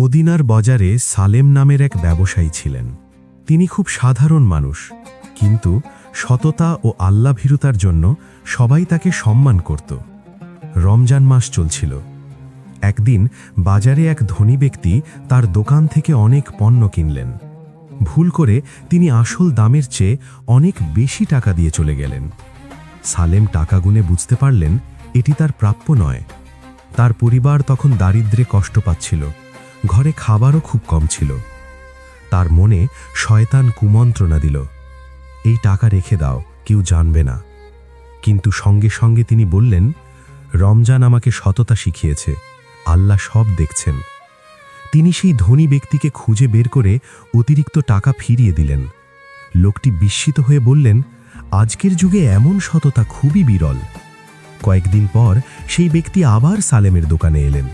মদিনার বাজারে সালেম নামের এক ব্যবসায়ী ছিলেন। তিনি খুব সাধারণ মানুষ, কিন্তু সততা ও আল্লাভীরুতার জন্য সবাই তাকে সম্মান করত। রমজান মাস চলছিল। একদিন বাজারে এক ধনী ব্যক্তি তার দোকান থেকে অনেক পণ্য কিনলেন। ভুল করে তিনি আসল দামের চেয়ে অনেক বেশি টাকা দিয়ে চলে গেলেন। সালেম টাকা গুনে বুঝতে পারলেন এটি তার প্রাপ্য নয়। তার পরিবার তখন দারিদ্র্যে কষ্ট পাচ্ছিল, ঘরে খাবারও খুব কম ছিল। তার মনে শয়তান কুমন্ত্রণা দিল, এই টাকা রেখে দাও, কেউ জানবে না। কিন্তু সঙ্গে সঙ্গে তিনি বললেন, রমজান আমাকে সততা শিখিয়েছে, আল্লাহ সব দেখছেন। তিনি সেই ধনী ব্যক্তিকে খুঁজে বের করে অতিরিক্ত টাকা ফিরিয়ে দিলেন। লোকটি বিস্মিত হয়ে বললেন, আজকের যুগে এমন সততা খুবই বিরল। কয়েকদিন পর সেই ব্যক্তি আবার সালেমের দোকানে এলেন।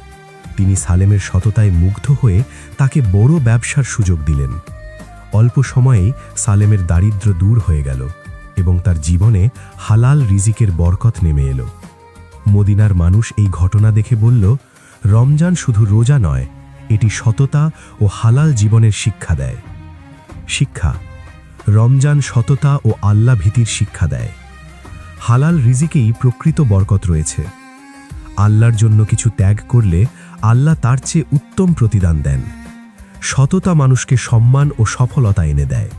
তিনি সালেমের সততায় মুগ্ধ হয়ে তাকে বড় ব্যবসার সুযোগ দিলেন। অল্প সময়েই সালেমের দারিদ্র্য দূর হয়ে গেল এবং তার জীবনে হালাল রিজিকের বরকত নেমে এলো। মদিনার মানুষ এই ঘটনা দেখে বলল, রমজান শুধু রোজা নয়, এটি সততা ও হালাল জীবনের শিক্ষা দেয়। শিক্ষা: রমজান সততা ও আল্লাহ ভীতির শিক্ষা দেয়। হালাল রিজিকেই প্রকৃত বরকত রয়েছে। আল্লাহর জন্য কিছু ত্যাগ করলে আল্লাহ তার চেয়ে উত্তম প্রতিদান দেন। সততা মানুষকে সম্মান ও সফলতা এনে দেয়।